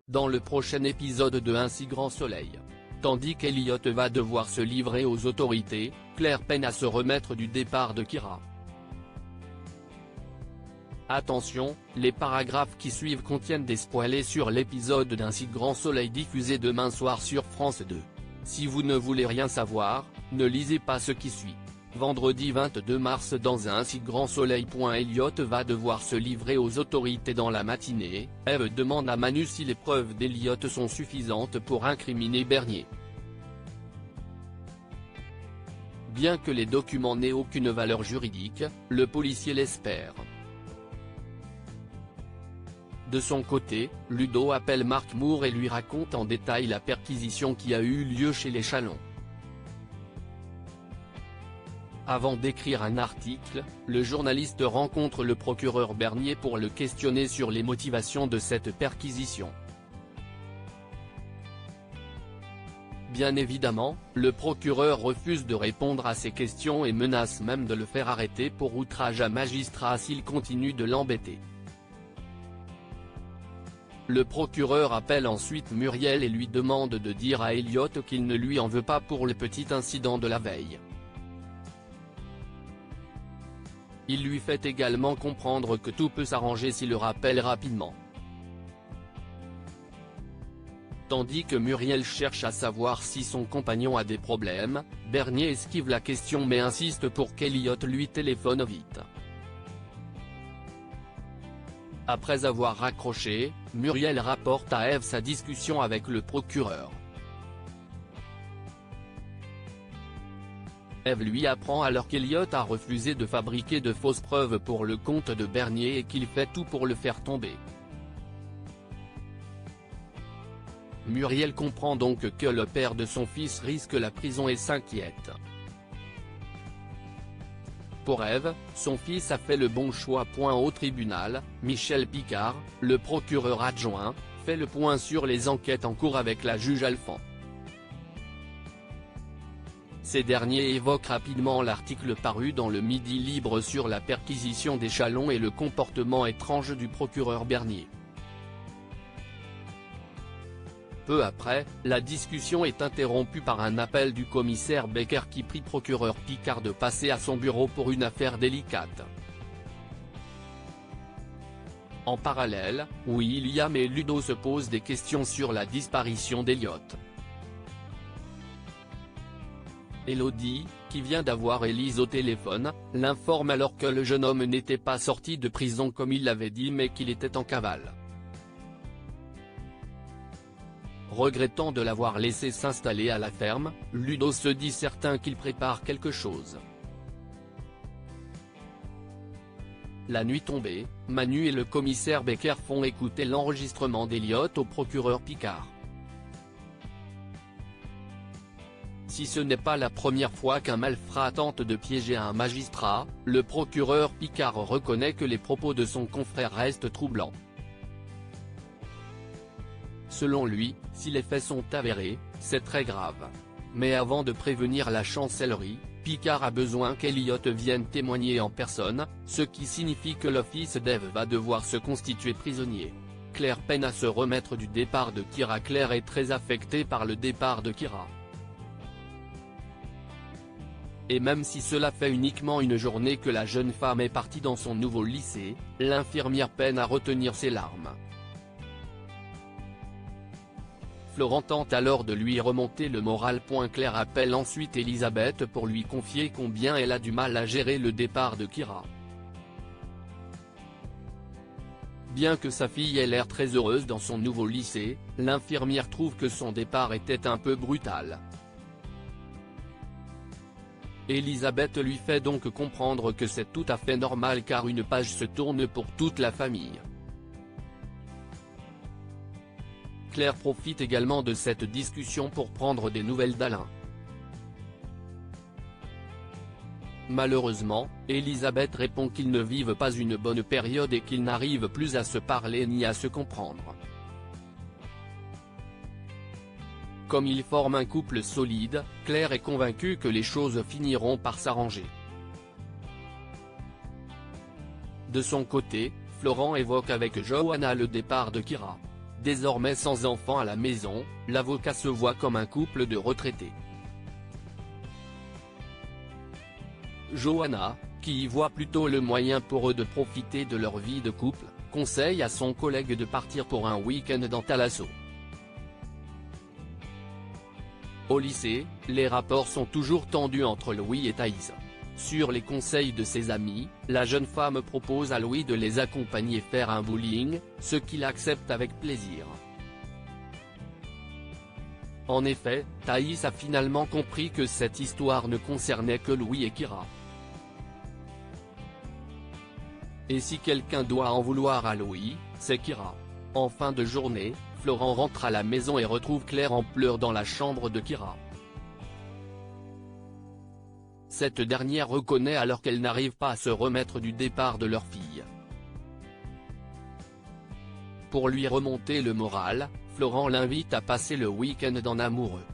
dans le prochain épisode de Un si grand soleil. Tandis qu'Elliot va devoir se livrer aux autorités, Claire peine à se remettre du départ de Kira. Attention, les paragraphes qui suivent contiennent des spoilers sur l'épisode d'Un si grand soleil diffusé demain soir sur France 2. Si vous ne voulez rien savoir, ne lisez pas ce qui suit. Vendredi 22 mars dans Un si grand soleil. Elliot va devoir se livrer aux autorités dans la matinée. Eve demande à Manu si les preuves d'Elliot sont suffisantes pour incriminer Bernier. Bien que les documents n'aient aucune valeur juridique, le policier l'espère. De son côté, Ludo appelle Mark Moore et lui raconte en détail la perquisition qui a eu lieu chez les Chalons. Avant d'écrire un article, le journaliste rencontre le procureur Bernier pour le questionner sur les motivations de cette perquisition. Bien évidemment, le procureur refuse de répondre à ces questions et menace même de le faire arrêter pour outrage à magistrat s'il continue de l'embêter. Le procureur appelle ensuite Muriel et lui demande de dire à Elliot qu'il ne lui en veut pas pour le petit incident de la veille. Il lui fait également comprendre que tout peut s'arranger s'il le rappelle rapidement. Tandis que Muriel cherche à savoir si son compagnon a des problèmes, Bernier esquive la question mais insiste pour qu'Elliot lui téléphone vite. Après avoir raccroché, Muriel rapporte à Eve sa discussion avec le procureur. Eve lui apprend alors qu'Elliot a refusé de fabriquer de fausses preuves pour le compte de Bernier et qu'il fait tout pour le faire tomber. Muriel comprend donc que le père de son fils risque la prison et s'inquiète. Pour Eve, son fils a fait le bon choix. Au tribunal, Michel Picard, le procureur adjoint, fait le point sur les enquêtes en cours avec la juge Alphand. Ces derniers évoquent rapidement l'article paru dans le Midi Libre sur la perquisition des Chalons et le comportement étrange du procureur Bernier. Peu après, la discussion est interrompue par un appel du commissaire Becker qui prie procureur Picard de passer à son bureau pour une affaire délicate. En parallèle, William et Ludo se posent des questions sur la disparition d'Elliot. Elodie, qui vient d'avoir Élise au téléphone, l'informe alors que le jeune homme n'était pas sorti de prison comme il l'avait dit mais qu'il était en cavale. Regrettant de l'avoir laissé s'installer à la ferme, Ludo se dit certain qu'il prépare quelque chose. La nuit tombée, Manu et le commissaire Becker font écouter l'enregistrement d'Elliot au procureur Picard. Si ce n'est pas la première fois qu'un malfrat tente de piéger un magistrat, le procureur Picard reconnaît que les propos de son confrère restent troublants. Selon lui, si les faits sont avérés, c'est très grave. Mais avant de prévenir la chancellerie, Picard a besoin qu'Elliot vienne témoigner en personne, ce qui signifie que le fils d'Eve va devoir se constituer prisonnier. Claire peine à se remettre du départ de Kira. Claire est très affectée par le départ de Kira. Et même si cela fait uniquement une journée que la jeune femme est partie dans son nouveau lycée, l'infirmière peine à retenir ses larmes. Florent tente alors de lui remonter le moral. Claire appelle ensuite Elisabeth pour lui confier combien elle a du mal à gérer le départ de Kira. Bien que sa fille ait l'air très heureuse dans son nouveau lycée, l'infirmière trouve que son départ était un peu brutal. Elisabeth lui fait donc comprendre que c'est tout à fait normal car une page se tourne pour toute la famille. Claire profite également de cette discussion pour prendre des nouvelles d'Alain. Malheureusement, Elisabeth répond qu'ils ne vivent pas une bonne période et qu'ils n'arrivent plus à se parler ni à se comprendre. Comme ils forment un couple solide, Claire est convaincue que les choses finiront par s'arranger. De son côté, Florent évoque avec Johanna le départ de Kira. Désormais sans enfant à la maison, l'avocat se voit comme un couple de retraités. Johanna, qui y voit plutôt le moyen pour eux de profiter de leur vie de couple, conseille à son collègue de partir pour un week-end dans Thalasso. Au lycée, les rapports sont toujours tendus entre Louis et Thaïs. Sur les conseils de ses amis, la jeune femme propose à Louis de les accompagner faire un bowling, ce qu'il accepte avec plaisir. En effet, Thaïs a finalement compris que cette histoire ne concernait que Louis et Kira. Et si quelqu'un doit en vouloir à Louis, c'est Kira. En fin de journée, Florent rentre à la maison et retrouve Claire en pleurs dans la chambre de Kira. Cette dernière reconnaît alors qu'elle n'arrive pas à se remettre du départ de leur fille. Pour lui remonter le moral, Florent l'invite à passer le week-end en amoureux.